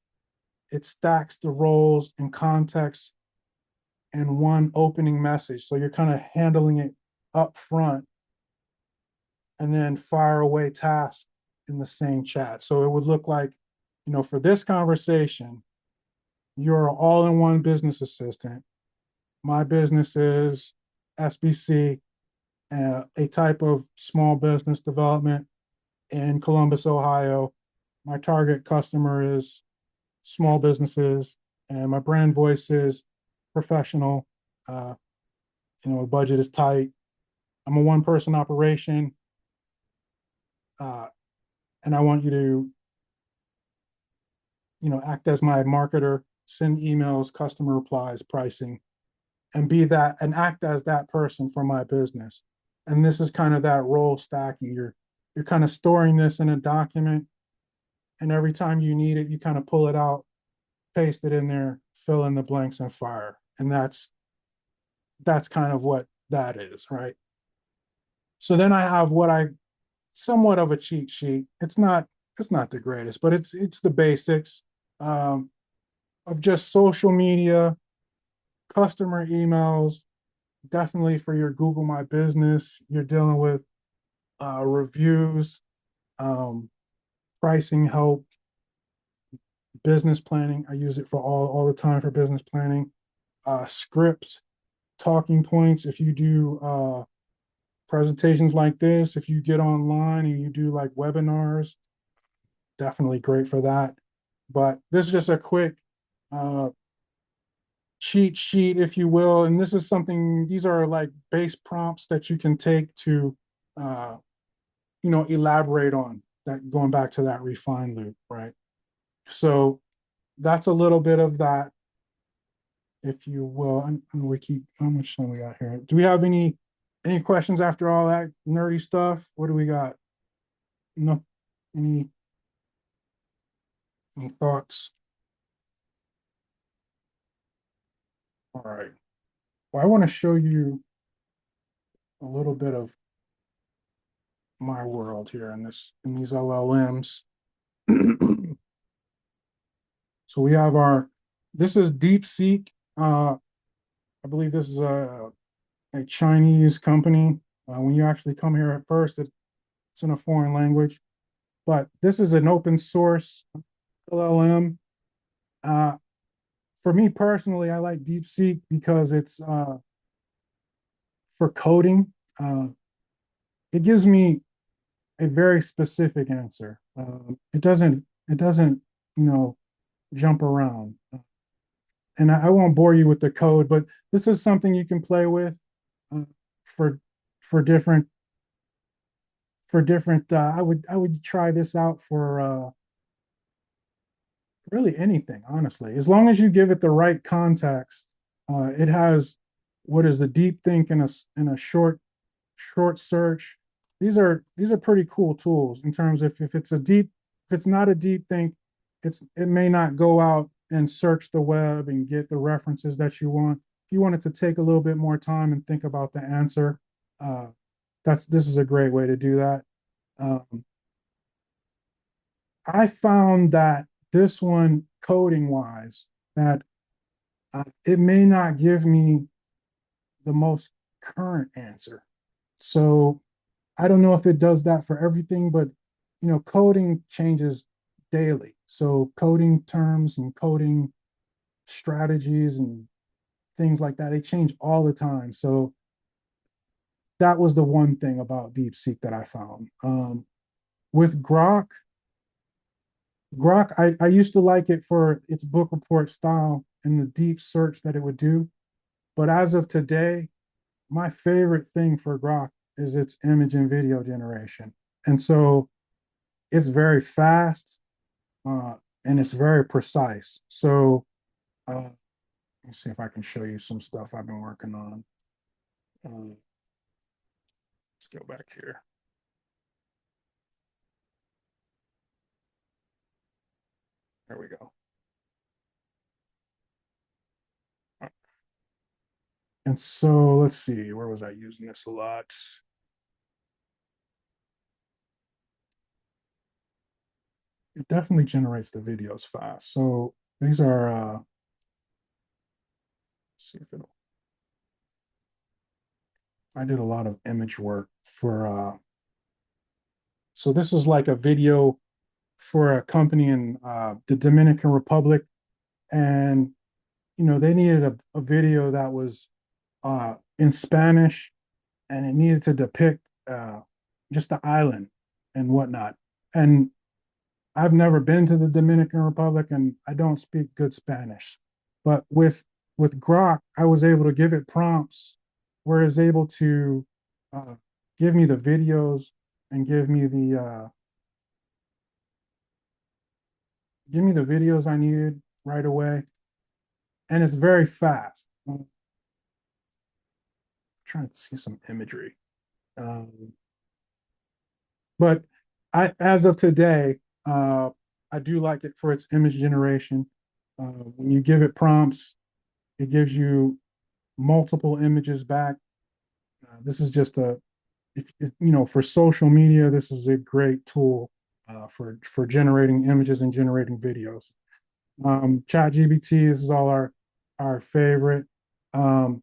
it stacks the roles and context in one opening message, so you're kind of handling it up front, and then fire away tasks in the same chat. So it would look like, for this conversation, you're an all-in-one business assistant. My business is SBC, a type of small business development in Columbus, Ohio. My target customer is small businesses, and my brand voice is professional. Budget is tight. I'm a one-person operation, and I want you to, act as my marketer, send emails, customer replies, pricing, and act as that person for my business. And this is kind of that role stacking. You're kind of storing this in a document, and every time you need it, you kind of pull it out, paste it in there, fill in the blanks, and fire. And that's kind of what that is, right? So then I have somewhat of a cheat sheet. It's not the greatest, but it's the basics of just social media, customer emails, definitely for your Google My Business. You're dealing with reviews, um, pricing help, business planning. I use it for all the time for business planning. Scripts, talking points. If you do presentations like this, if you get online and you do like webinars, definitely great for that. But this is just a quick uh, cheat sheet, if you will. And these are like base prompts that you can take to, elaborate on that, going back to that refine loop, right? So that's a little bit of that, if you will. How much time we got here? Do we have any questions after all that nerdy stuff? What do we got? No, any thoughts? All right. Well, I want to show you a little bit of my world here in these LLMs. So we have this is DeepSeek. I believe this is a Chinese company. When you actually come here at first, it's in a foreign language, but this is an open source LLM. For me personally, I like DeepSeek because it's for coding. it gives me a very specific answer. It doesn't, jump around. And I won't bore you with the code, but this is something you can play with uh, for for different I would try this out for really anything, honestly. As long as you give it the right context, it has what is the deep think in a short search. These are pretty cool tools in terms of if it's not a deep think, it may not go out and search the web and get the references that you want. If you want it to take a little bit more time and think about the answer, uh, this is a great way to do that. Um, I found that this one coding wise, that it may not give me the most current answer. So I don't know if it does that for everything, but coding changes daily. So coding terms and coding strategies and things like that, they change all the time. So that was the one thing about DeepSeek that I found. With Grok, I used to like it for its book report style and the deep search that it would do. But as of today, my favorite thing for Grok is its image and video generation. And so it's very fast uh, and it's very precise. So let me see if I can show you some stuff I've been working on. Let's go back here. There we go. And so let's see, where was I using this a lot? It definitely generates the videos fast. So these are, see if it'll, I did a lot of image work for, so this is like a video for a company in the Dominican Republic. And, they needed a video that was in Spanish and it needed to depict just the island and whatnot. And I've never been to the Dominican Republic and I don't speak good Spanish. But with Grok, I was able to give it prompts where it's able to uh, give me the videos and give me the videos I needed right away. And it's very fast. I'm trying to see some imagery. Um, but as of today, I do like it for its image generation. When you give it prompts, it gives you multiple images back. This is just for social media, this is a great tool for generating images and generating videos. Chat GBT, this is all our favorite. Um,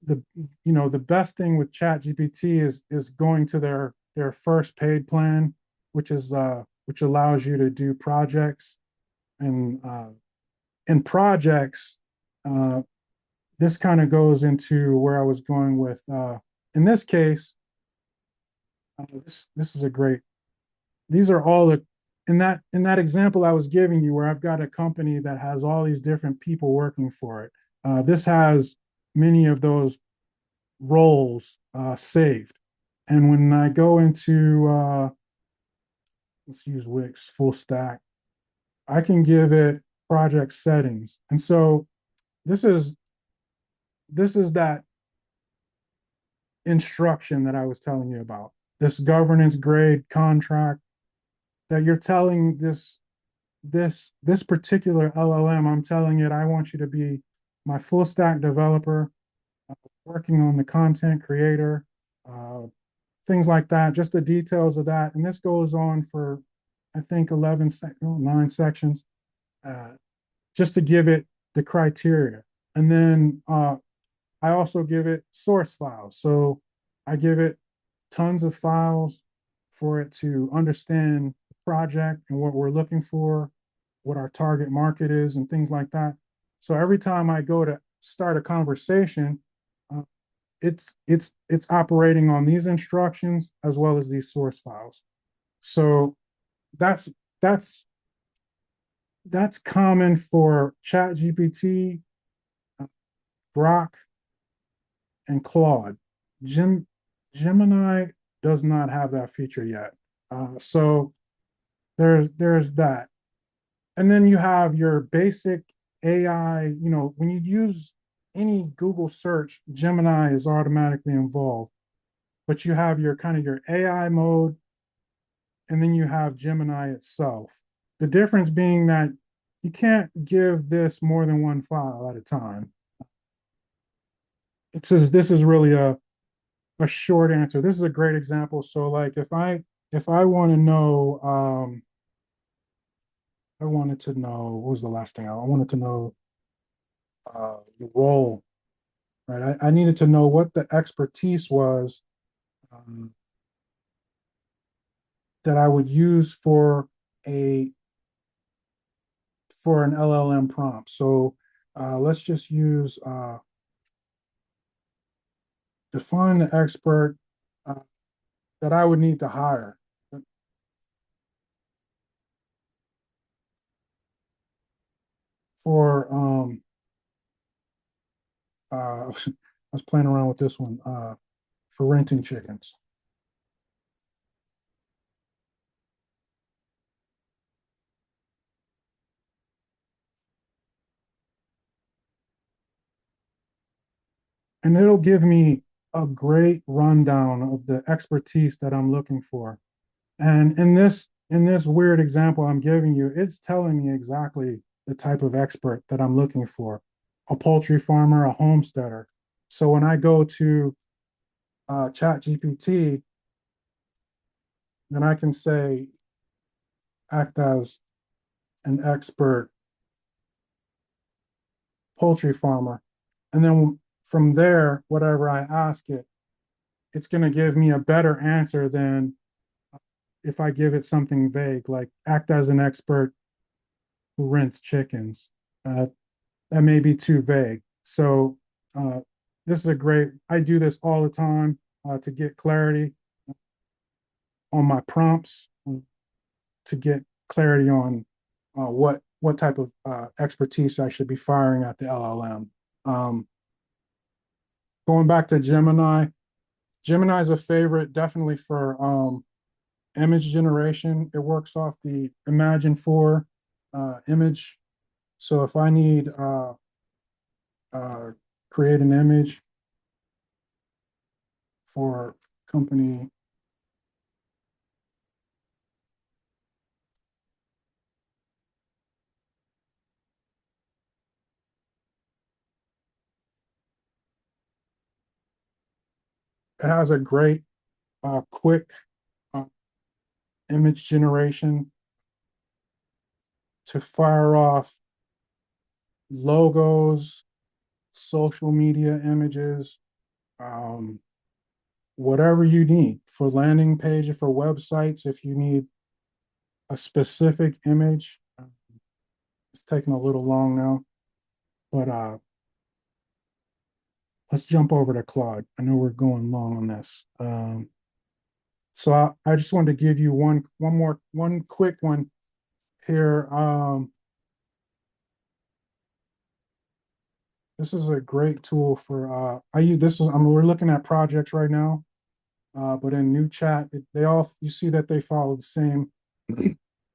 the best thing with Chat GPT is going to their first paid plan, which allows you to do projects and in projects. This kind of goes into where I was going with. In this case, this is a great. These are all the in that example I was giving you, where I've got a company that has all these different people working for it. This has many of those roles saved, and when I go into let's use Wix full stack, I can give it project settings, and so this is that instruction that I was telling you about, this governance grade contract that you're telling this particular LLM. I'm telling it I want you to be my full stack developer, working on the content creator, uh, things like that, just the details of that. And this goes on for, I think, 9 sections, uh, just to give it the criteria. And then I also give it source files. So I give it tons of files for it to understand the project and what we're looking for, what our target market is, and things like that. So every time I go to start a conversation, uh, it's operating on these instructions as well as these source files. So that's that's that's common for ChatGPT, Grok, and Claude. Gemini does not have that feature yet. So there's that. And then you have your basic AI, when you use any Google search, Gemini is automatically involved. But you have your kind of your AI mode, and then you have Gemini itself. The difference being that you can't give this more than one file at a time. It says this is really a short answer. This is a great example. So like if I want to know I wanted to know what was the last thing I wanted to know the role, right? I needed to know what the expertise was um, that I would use a for an LLM prompt. So let's just use define the expert uh, that I would need to hire for I was playing around with this one for renting chickens. And it'll give me a great rundown of the expertise that I'm looking for. And in this weird example I'm giving you, it's telling me exactly the type of expert that I'm looking for: a poultry farmer, a homesteader. So when I go to Chat GPT, then I can say, act as an expert poultry farmer. And then from there, whatever I ask it, it's going to give me a better answer than if I give it something vague, like act as an expert who rents chickens. Uh, that may be too vague. So this is I do this all the time to get clarity on my prompts, to get clarity on what type of expertise I should be firing at the LLM. Um, Going back to Gemini, Gemini is a favorite definitely for image generation. It works off the Imagine 4 image. So if I need uh, create an image for company, it has a great quick uh, image generation to fire off logos, social media images, um, whatever you need for landing pages, for websites. If you need a specific image, it's taking a little long now, but let's jump over to Claude. I know we're going long on this. So I just wanted to give you one quick one here. This is a great tool for I use this is I mean we're looking at projects right now, but in new chat they all you see that they follow the same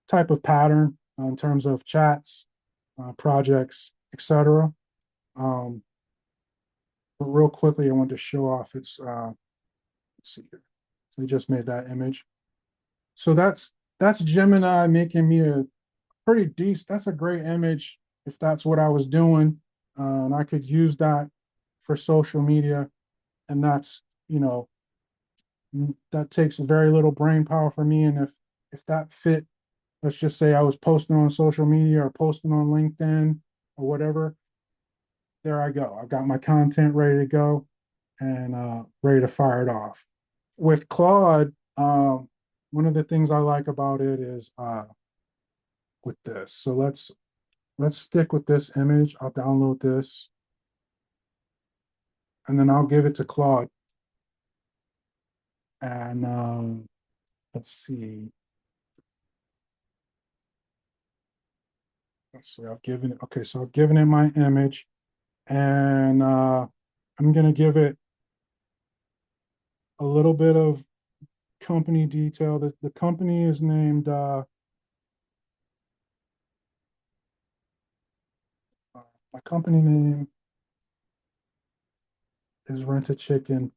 type of pattern in terms of chats, projects, etc. Um, but real quickly, I want to show off its. Let's see here. So we just made that image. So that's Gemini making me a pretty decent. That's a great image if that's what I was doing, and I could use that for social media, and that's that takes very little brain power for me. And if that fit, let's just say I was posting on social media or posting on LinkedIn or whatever, there I go. I've got my content ready to go and ready to fire it off. With Claude, one of the things I like about it is with this. So let's stick with this image. I'll download this. and then I'll give it to Claude. And let's see. I've given it, okay, so I've given it my image, and I'm gonna give it a little bit of company detail. The company is named my company name is Rent a Chicken.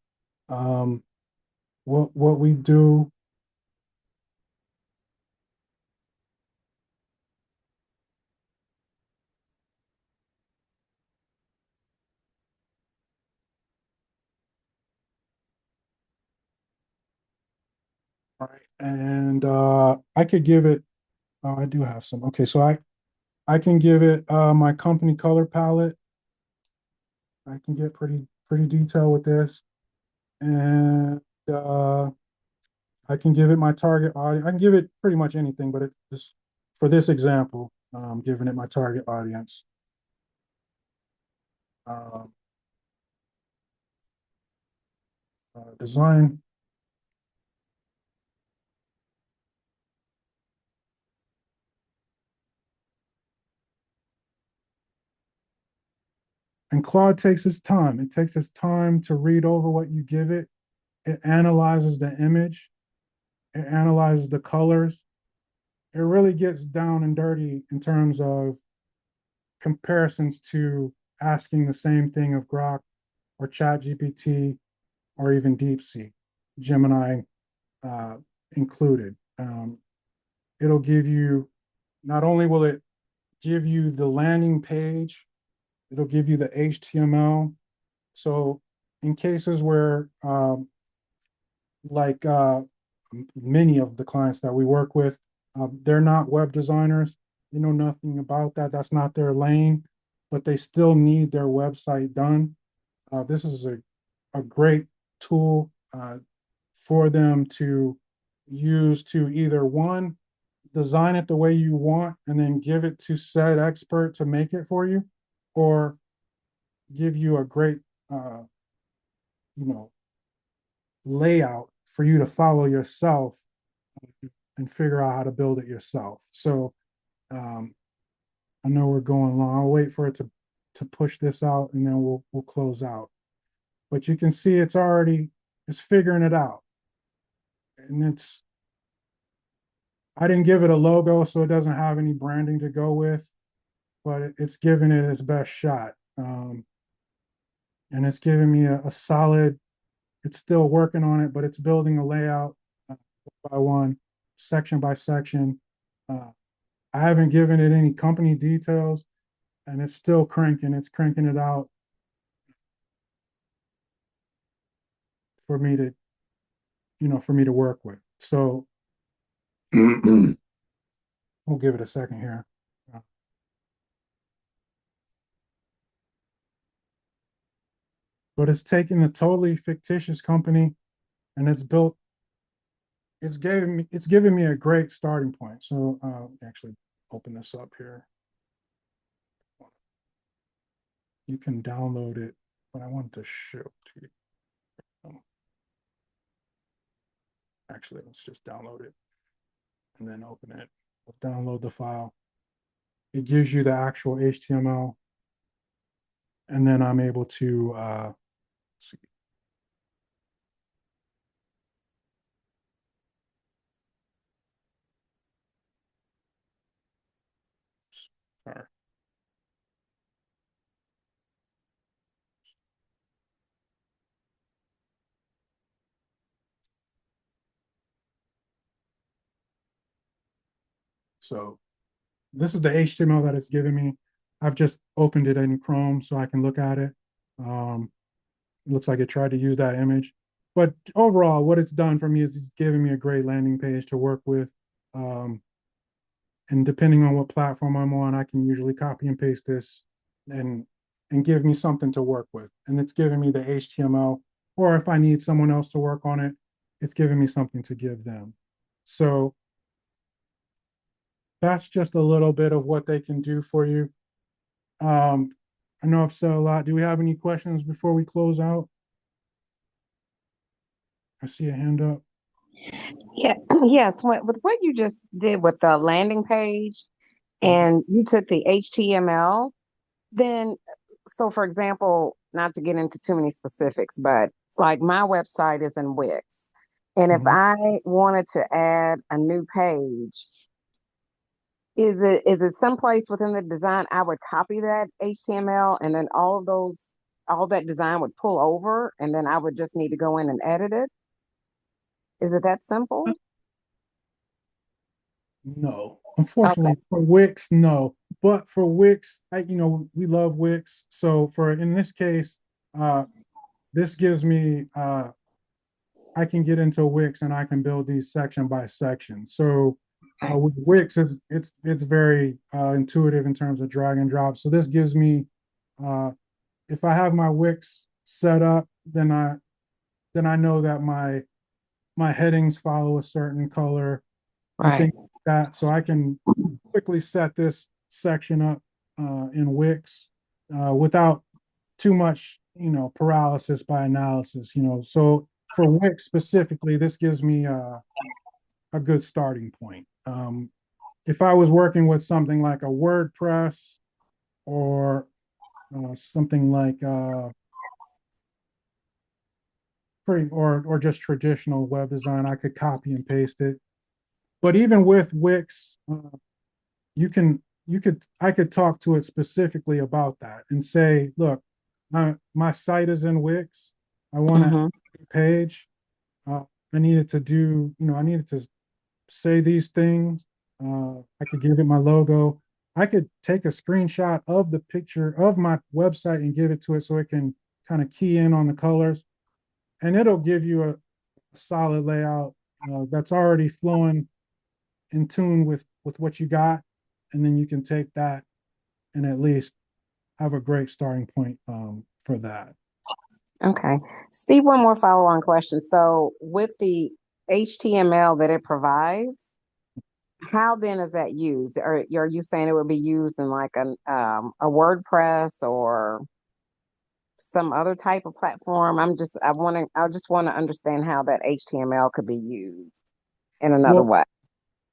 Um, what we do, right? And I could give it. Oh, I do have some. Okay, so I can give it my company color palette. I can get pretty detailed with this, and I can give it my target audience. I can give it pretty much anything, but it's just for this example, giving it my target audience. Um, Design. And Claude takes its time. It takes its time to read over what you give it. It analyzes the image. It analyzes the colors. It really gets down and dirty in terms of comparisons to asking the same thing of Grok or ChatGPT or even DeepSeek, Gemini uh, included. It'll give you, not only will it give you the landing page, it'll give you the HTML. So in cases where like many of the clients that we work with, they're not web designers. They know nothing about that. That's not their lane, but they still need their website done. This is a great tool for them to use to either one, design it the way you want and then give it to said expert to make it for you, or give you a great, you know, layout for you to follow yourself and figure out how to build it yourself. So um, I know we're going long. I'll wait for it to push this out and then we'll close out. But you can see it's figuring it out. And I didn't give it a logo, so it doesn't have any branding to go with, but it's giving it its best shot. And it's giving me a solid, it's still working on it, but it's building a layout by one, section by section. Uh, I haven't given it any company details, and it's still cranking. It's cranking it out for me to, for me to work with. So we'll give it a second here. But it's taking a totally fictitious company and it's giving me a great starting point. So actually open this up here. You can download it, but I want to show to you. Actually, let's just download it and then open it. We'll download the file. It gives you the actual HTML, and then I'm able to see. Sorry. So this is the HTML that it's giving me. I've just opened it in Chrome so I can look at it. It looks like it tried to use that image. But overall, what it's done for me is it's giving me a great landing page to work with. And depending on what platform I'm on, I can usually copy and paste this and give me something to work with. And it's giving me the HTML, or if I need someone else to work on it, it's giving me something to give them. So that's just a little bit of what they can do for you. I know I've said a lot. Do we have any questions before we close out? I see a hand up. Yeah, yes. With what you just did with the landing page, Mhm. and you took the HTML, then, so for example, not to get into too many specifics, but like my website is in Wix. And if Mhm. I wanted to add a new page, is it someplace within the design I would copy that HTML and then all that design would pull over and then I would just need to go in and edit it? Is it that simple? No, Okay. unfortunately for Wix, no. But for Wix, we love Wix. So for in this case, uh, this gives me I can get into Wix and I can build these section by section. So with Wix, it's very intuitive in terms of drag and drop. So this gives me uh, if I have my Wix set up, then I know that my headings follow a certain color and Right. things like that. So I can quickly set this section up in Wix without too much, paralysis by analysis. So for Wix specifically, this gives me a good starting point. If I was working with something like a WordPress or something like or just traditional web design, I could copy and paste it. But even with Wix, I could talk to it specifically about that and say, look, my site is in Wix. I want a Mm-hmm. page. Uh, I needed to say these things. I could give it my logo. I could take a screenshot of the picture of my website and give it to it so it can kind of key in on the colors, and it'll give you a solid layout that's already flowing in tune with what you got, and then you can take that and at least have a great starting point for that. Okay. Steve, one more follow-on question. So with the HTML that it provides, how then is that used? Are you saying it would be used in like a WordPress or some other type of platform? I just want to understand how that HTML could be used in another Well, way.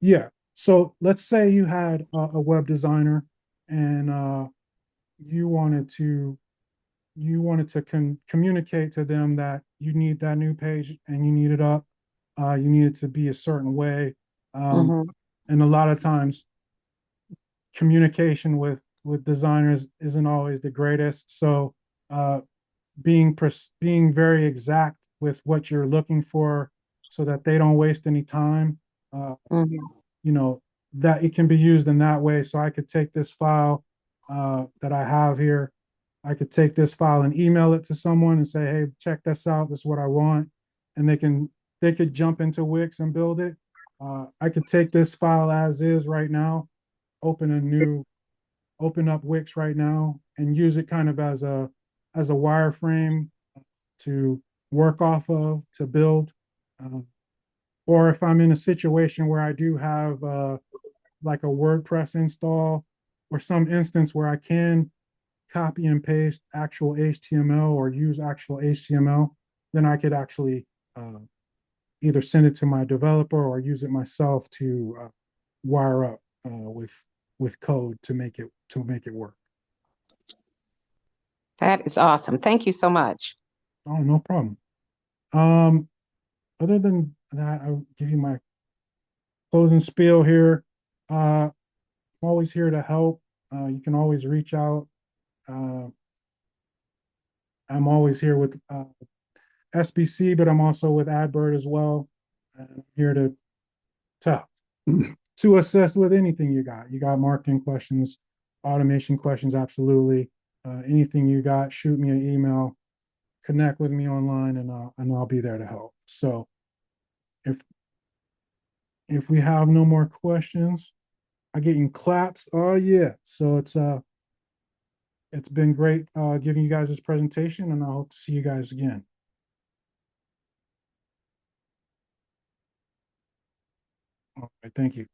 yeah. So let's say you had a web designer and you wanted to communicate to them that you need that new page and you need it up. You need it to be a certain way. Um, Mm-hmm. and a lot of times communication with designers isn't always the greatest. So uh, being very exact with what you're looking for so that they don't waste any time. Uh, Mm-hmm. you know, that it can be used in that way. So I could take this file that I have here. I could take this file and email it to someone and say, "Hey, check this out. This is what I want," and they could jump into Wix and build it. I could take this file as is right now, open a new, open up Wix right now, and use it kind of as a wireframe to work off of to build. Uh, or if I'm in a situation where I do have like a WordPress install or some instance where I can copy and paste actual HTML or use actual HTML, then I could actually either send it to my developer or use it myself to wire up with code to make it work. That is awesome. Thank you so much. Oh, no problem. Um, Other than that, I'll give you my closing spiel here. I'm always here to help. You can always reach out. Uh, I'm always here with SBC, but I'm also with AdBird as well. I'm here to to assist with anything you got. You got marketing questions, automation questions, absolutely. Anything you got, shoot me an email, connect with me online, and I'll be there to help. So if if we have no more questions, I getting claps. Oh yeah. So it's been great giving you guys this presentation, and I hope to see you guys again. All right, thank you.